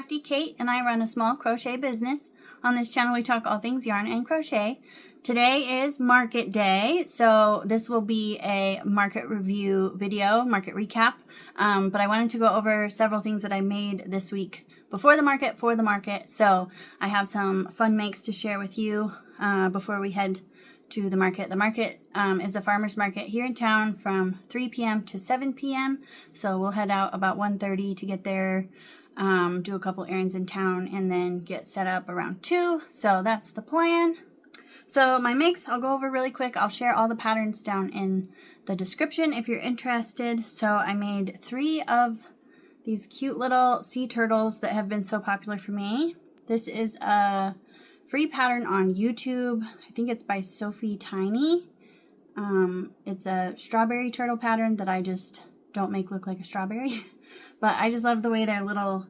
Crafty Kate, and I run a small crochet business. On this channel we talk all things yarn and crochet. Today is market day, so this will be a market review video, market recap, but I wanted to go over several things that I made this week before the market, for the market, so I have some fun makes to share with you before we head to the market. The market is a farmer's market here in town from 3 p.m. to 7 p.m. So we'll head out about 1:30 to get there, do a couple errands in town, and then get set up around 2. So that's the plan. So my makes, I'll go over really quick. I'll share all the patterns down in the description if you're interested. So I made 3 of these cute little sea turtles that have been so popular for me. This is a free pattern on YouTube. I think it's by Sophie Tiny. It's a strawberry turtle pattern that I just don't make look like a strawberry. But I just love the way their little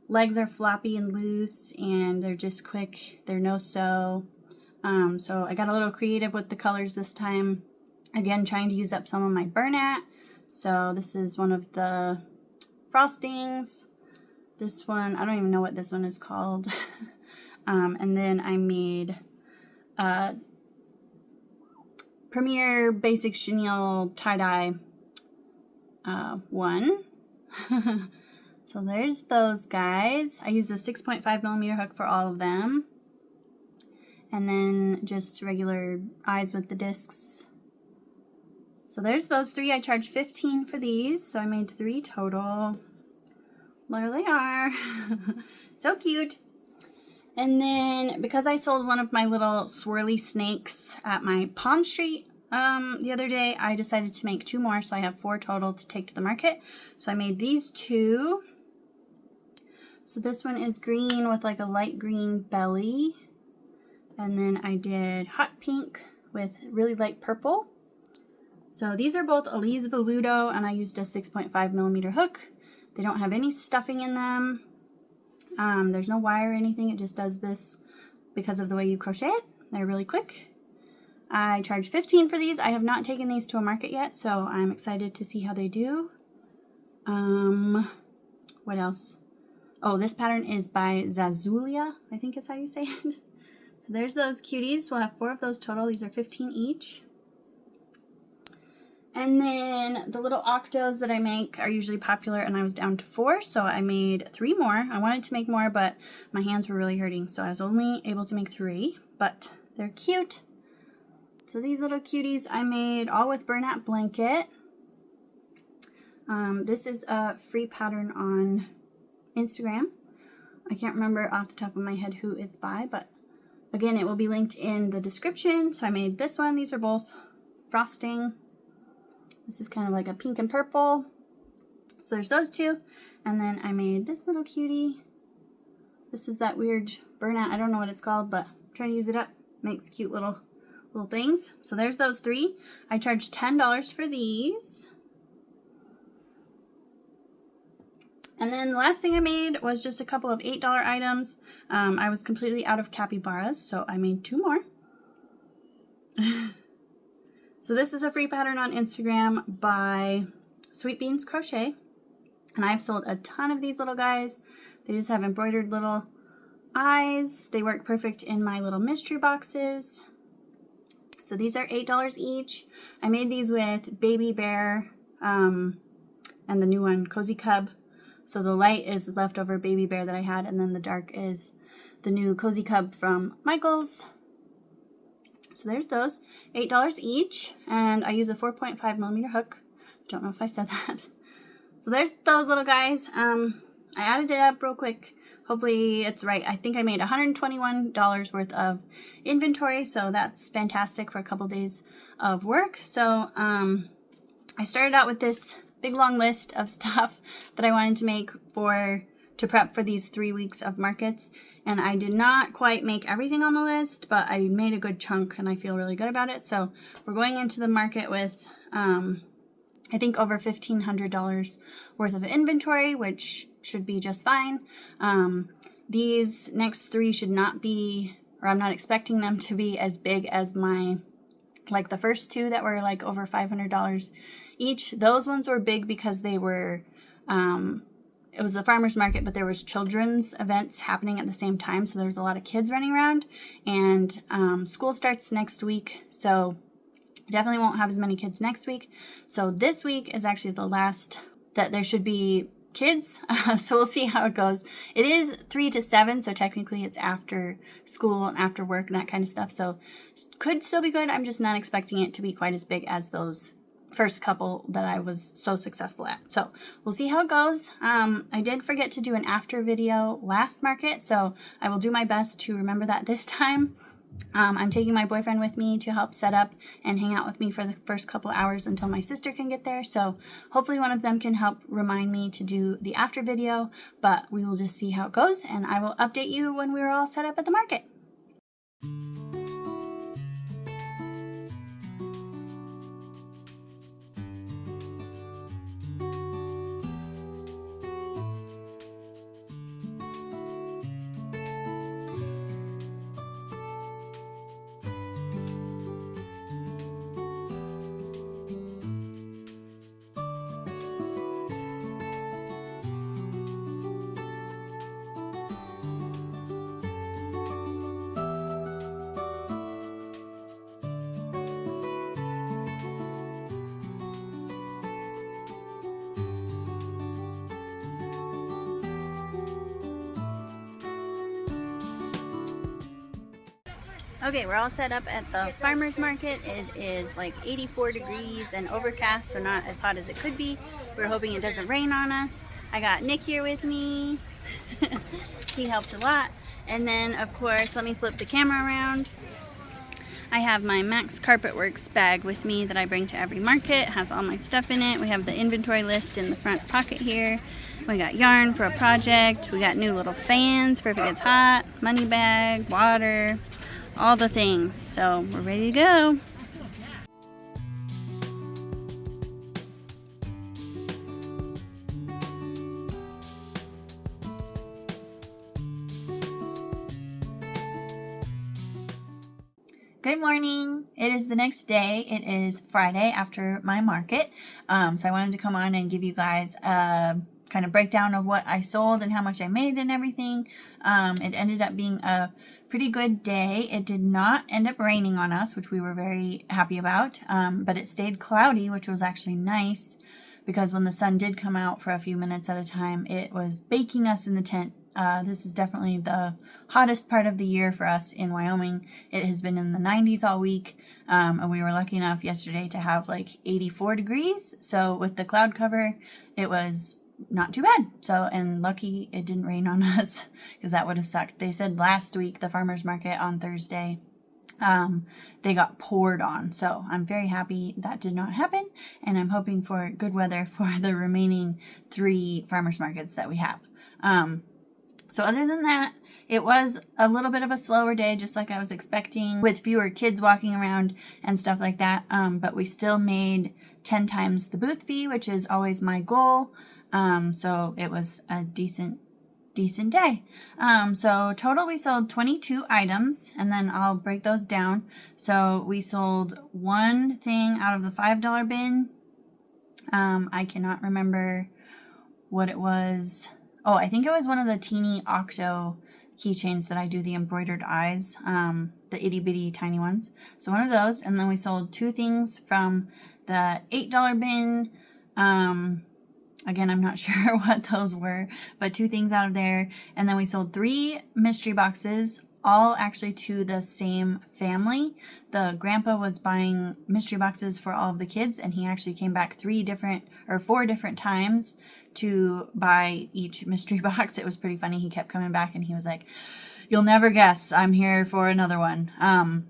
legs are floppy and loose, and they're just quick. They're no sew. So I got a little creative with the colors this time. Again, trying to use up some of my burlap. So this is one of the frostings. This one, I don't even know what this one is called. And then I made Premier Basic Chenille tie-dye one. So there's those guys. I used a 6.5mm hook for all of them. And then just regular eyes with the discs. So there's those 3. I charged $15 for these, so I made 3 total. There they are. So cute. And then, because I sold one of my little swirly snakes at my PalmStreet the other day, I decided to make 2 more, so I have 4 total to take to the market. So I made these 2. So this one is green with like a light green belly. And then I did hot pink with really light purple. So these are both Elise Veludo, and I used a 6.5mm hook. They don't have any stuffing in them. There's no wire or anything. It just does this because of the way you crochet it. They're really quick. I charged $15 for these. I have not taken these to a market yet, so I'm excited to see how they do. What else? Oh, this pattern is by Zazulia, I think is how you say it. So there's those cuties. We'll have 4 of those total. These are $15 each. And then the little octos that I make are usually popular, and I was down to 4, so I made 3 more. I wanted to make more, but my hands were really hurting, so I was only able to make 3, but they're cute. So these little cuties I made all with burlap blanket. This is a free pattern on Instagram. I can't remember off the top of my head who it's by, but again, it will be linked in the description. So I made this one. These are both frosting. This is kind of like a pink and purple. So there's those 2. And then I made this little cutie. This is that weird burnout. I don't know what it's called, but I'm trying to use it up. Makes cute little things. So there's those 3. I charged $10 for these. And then the last thing I made was just a couple of $8 items. I was completely out of capybaras, so I made 2 more. So this is a free pattern on Instagram by Sweet Beans Crochet. And I've sold a ton of these little guys. They just have embroidered little eyes. They work perfect in my little mystery boxes. So these are $8 each. I made these with Baby Bear and the new one, Cozy Cub. So the light is leftover Baby Bear that I had, and then the dark is the new Cozy Cub from Michaels. So there's those, $8 each, and I use a 4.5mm hook. Don't know if I said that. So there's those little guys. I added it up real quick. Hopefully it's right. I think I made $121 worth of inventory, so that's fantastic for a couple days of work. So I started out with this big long list of stuff that I wanted to make to prep for these 3 weeks of markets. And I did not quite make everything on the list, but I made a good chunk and I feel really good about it. So we're going into the market with, I think, over $1,500 worth of inventory, which should be just fine. These next 3 should not be, or I'm not expecting them to be as big as like the first 2 that were like over $500 each. Those ones were big because they were it was the farmer's market, but there was children's events happening at the same time. So there was a lot of kids running around, and school starts next week. So definitely won't have as many kids next week. So this week is actually the last that there should be kids. So we'll see how it goes. It is 3 to 7. So technically it's after school and after work and that kind of stuff. So could still be good. I'm just not expecting it to be quite as big as those first couple that I was so successful at. So we'll see how it goes. I did forget to do an after video last market, so I will do my best to remember that this time. I'm taking my boyfriend with me to help set up and hang out with me for the first couple hours until my sister can get there. So hopefully one of them can help remind me to do the after video, but we will just see how it goes, and I will update you when we're all set up at the market. Okay, we're all set up at the farmer's market. It is like 84 degrees and overcast, so not as hot as it could be. We're hoping it doesn't rain on us. I got Nick here with me. He helped a lot. And then, of course, let me flip the camera around. I have my Max Carpet Works bag with me that I bring to every market. It has all my stuff in it. We have the inventory list in the front pocket here. We got yarn for a project. We got new little fans for if it gets hot, money bag, water, all the things. So we're ready to go. Good morning. It is the next day. It is Friday after my market. So I wanted to come on and give you guys a kind of breakdown of what I sold and how much I made and everything. It ended up being a pretty good day. It did not end up raining on us, which we were very happy about. But it stayed cloudy, which was actually nice, because when the sun did come out for a few minutes at a time, it was baking us in the tent. This is definitely the hottest part of the year for us in Wyoming. It has been in the 90s all week, and we were lucky enough yesterday to have like 84 degrees. So with the cloud cover, it was not too bad. So, and lucky it didn't rain on us, because that would have sucked. They said last week, the farmer's market on Thursday, they got poured on. So I'm very happy that did not happen, and I'm hoping for good weather for the remaining 3 farmer's markets that we have. So other than that, it was a little bit of a slower day, just like I was expecting, with fewer kids walking around and stuff like that. But we still made 10 times the booth fee, which is always my goal. So it was a decent day. So total we sold 22 items, and then I'll break those down. So we sold one thing out of the $5 bin. I cannot remember what it was. Oh, I think it was one of the teeny Octo keychains that I do the embroidered eyes, the itty bitty tiny ones. So one of those, and then we sold 2 things from the $8 bin. Again, I'm not sure what those were, but 2 things out of there. And then we sold 3 mystery boxes, all actually to the same family. The grandpa was buying mystery boxes for all of the kids, and he actually came back 4 different times to buy each mystery box. It was pretty funny. He kept coming back and he was like, "You'll never guess, I'm here for another one." And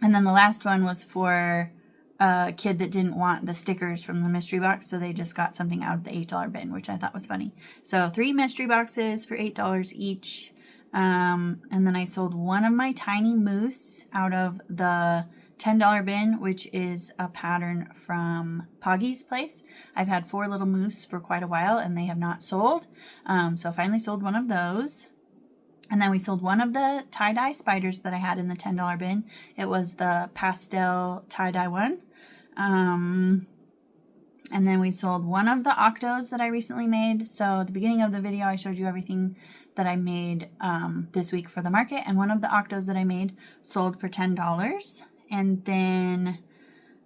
then the last one was for a kid that didn't want the stickers from the mystery box, so they just got something out of the $8 bin, which I thought was funny. So 3 mystery boxes for $8 each. And then I sold one of my tiny moose out of the $10 bin, which is a pattern from Poggy's place. I've had 4 little moose for quite a while, and they have not sold. So I finally sold one of those. And then we sold one of the tie-dye spiders that I had in the $10 bin. It was the pastel tie-dye one. And And then we sold one of the octos that I recently made. So at the beginning of the video, I showed you everything that I made this week for the market. And one of the octos that I made sold for $10. And then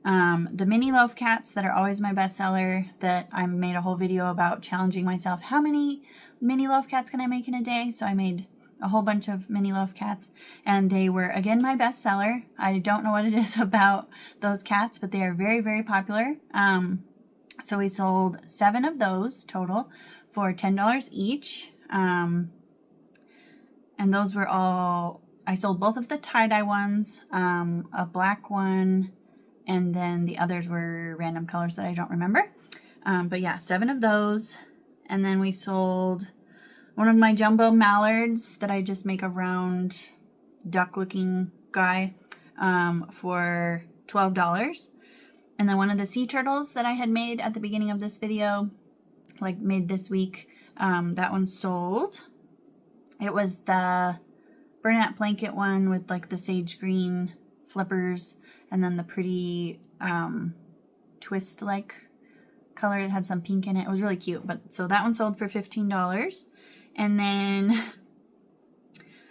the mini loaf cats that are always my bestseller, that I made a whole video about challenging myself. How many mini loaf cats can I make in a day? So I made a whole bunch of mini loaf cats, and they were again my bestseller. I don't know what it is about those cats, but they are very, very popular. So we sold 7 of those total for $10 each. And those were all, I sold both of the tie-dye ones, a black one, and then the others were random colors that I don't remember. But yeah, 7 of those. And then we sold one of my jumbo mallards that I just make a round duck-looking guy for $12. And then one of the sea turtles that I had made at the beginning of this video, like made this week, that one sold. It was the Bernat blanket one with like the sage green flippers and then the pretty twist-like color. It had some pink in it. It was really cute. But so that one sold for $15. And then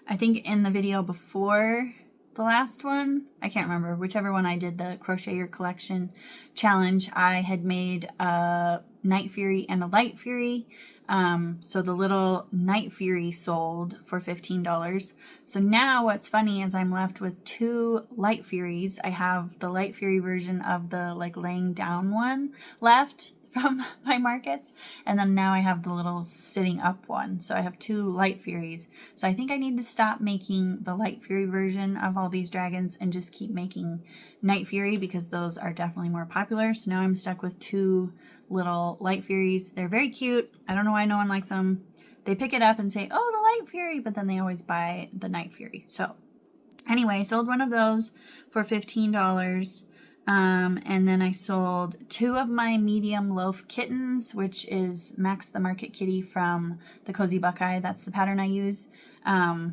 I think in the video before the last one, I can't remember, whichever one I did, the Crochet Your Collection challenge, I had made a Night Fury and a Light Fury. So the little Night Fury sold for $15. So now what's funny is I'm left with 2 Light Furies. I have the Light Fury version of the like laying down one left from my markets, and then now I have the little sitting up one. So I have 2 Light Furies. So I think I need to stop making the Light Fury version of all these dragons and just keep making Night Fury, because those are definitely more popular. So now I'm stuck with 2 little Light Furies. They're very cute. I don't know why no one likes them. They pick it up and say, oh, the Light Fury, but then they always buy the Night Fury. So anyway, sold one of those for $15. And then I sold 2 of my medium loaf kittens, which is Max the Market Kitty from the Cozy Buckeye. That's the pattern I use. I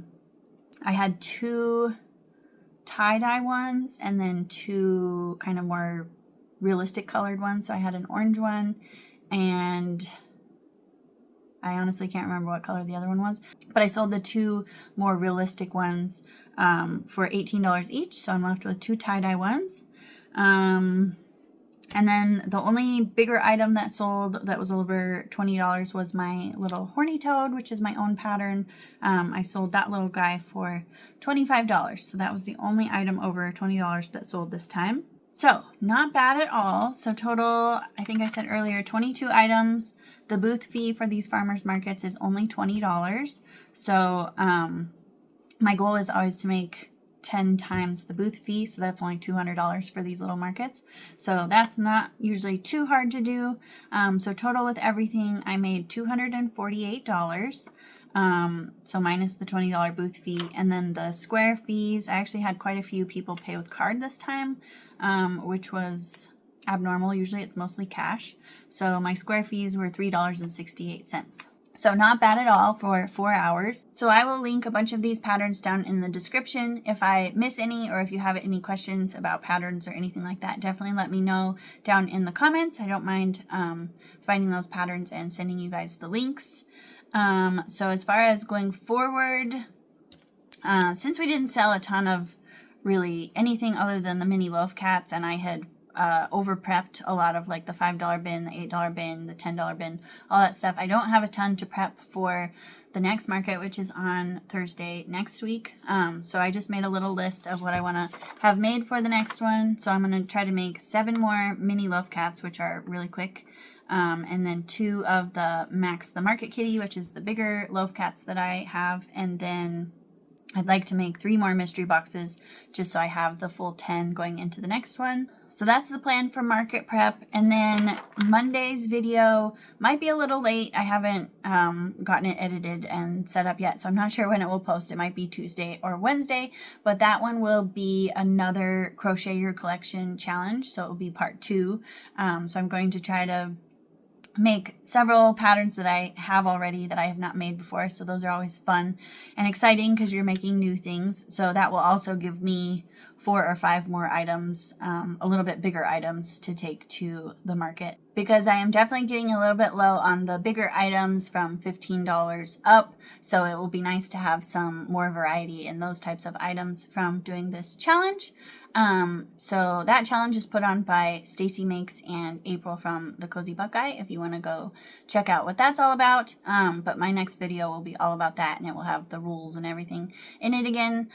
had 2 tie-dye ones and then 2 kind of more realistic colored ones. So I had an orange one, and I honestly can't remember what color the other one was, but I sold the 2 more realistic ones for $18 each. So I'm left with 2 tie-dye ones. And then the only bigger item that sold that was over $20 was my little horny toad, which is my own pattern. I sold that little guy for $25. So that was the only item over $20 that sold this time. So not bad at all. So total, I think I said earlier, 22 items. The booth fee for these farmers markets is only $20. So, my goal is always to make 10 times the booth fee, so that's only $200 for these little markets. So that's not usually too hard to do. So total with everything, I made $248. So minus the $20 booth fee, and then the square fees. I actually had quite a few people pay with card this time, which was abnormal. Usually it's mostly cash. So my square fees were $3.68. So not bad at all for 4 hours. So I will link a bunch of these patterns down in the description. If I miss any, or if you have any questions about patterns or anything like that, definitely let me know down in the comments. I don't mind finding those patterns and sending you guys the links. So as far as going forward, since we didn't sell a ton of really anything other than the mini loaf cats, and I had over prepped a lot of like the $5 bin, the $8 bin, the $10 bin, all that stuff. I don't have a ton to prep for the next market, which is on Thursday next week. So I just made a little list of what I want to have made for the next one. So I'm going to try to make 7 more mini loaf cats, which are really quick. And then 2 of the Max the Market Kitty, which is the bigger loaf cats that I have. And then I'd like to make 3 more mystery boxes just so I have the full 10 going into the next one. So that's the plan for market prep. And then Monday's video might be a little late. I haven't gotten it edited and set up yet, so I'm not sure when it will post. It might be Tuesday or Wednesday, but that one will be another Crochet Your Collection challenge. So it will be part 2. So I'm going to try to make several patterns that I have already that I have not made before. So those are always fun and exciting because you're making new things. So that will also give me 4 or 5 more items, a little bit bigger items to take to the market, because I am definitely getting a little bit low on the bigger items from $15 up. So it will be nice to have some more variety in those types of items from doing this challenge. So that challenge is put on by Stacy Makes and April from the Cozy Buckeye, if you want to go check out what that's all about. But my next video will be all about that, and it will have the rules and everything in it again.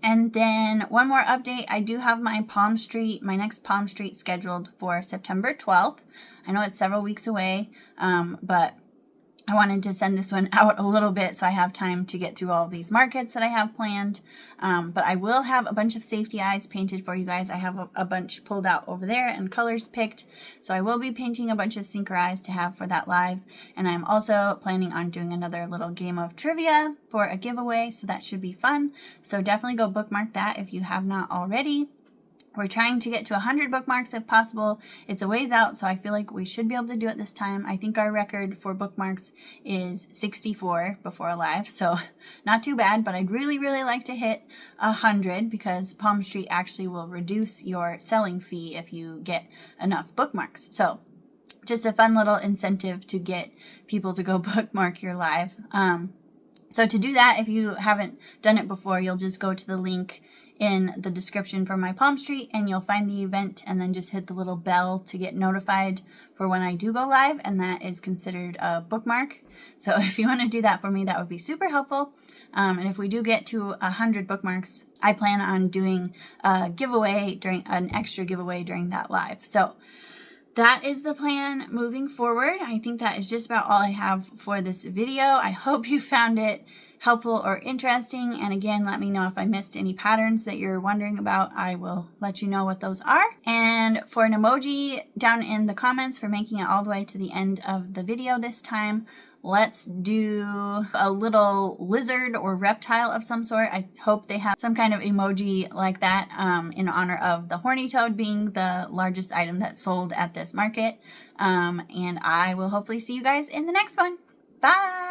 And then one more update, I do have my next PalmStreet scheduled for September 12th. I know it's several weeks away, but I wanted to send this one out a little bit so I have time to get through all of these markets that I have planned. But I will have a bunch of safety eyes painted for you guys. I have a bunch pulled out over there and colors picked. So I will be painting a bunch of sinker eyes to have for that live. And I'm also planning on doing another little game of trivia for a giveaway. So that should be fun. So definitely go bookmark that if you have not already. We're trying to get to 100 bookmarks if possible. It's a ways out, so I feel like we should be able to do it this time. I think our record for bookmarks is 64 before a live, so not too bad, but I'd really, really like to hit 100 because PalmStreet actually will reduce your selling fee if you get enough bookmarks. So just a fun little incentive to get people to go bookmark your live. So to do that, if you haven't done it before, you'll just go to the link in the description for my PalmStreet and you'll find the event, and then just hit the little bell to get notified for when I do go live, and that is considered a bookmark. So if you want to do that for me, that would be super helpful. And if we do get to 100 bookmarks, I plan on doing a giveaway an extra giveaway during that live. So that is the plan moving forward. I think that is just about all I have for this video. I hope you found it helpful or interesting. And again, let me know if I missed any patterns that you're wondering about. I will let you know what those are. And for an emoji down in the comments for making it all the way to the end of the video this time, let's do a little lizard or reptile of some sort. I hope they have some kind of emoji like that in honor of the horny toad being the largest item that's sold at this market. And I will hopefully see you guys in the next one. Bye!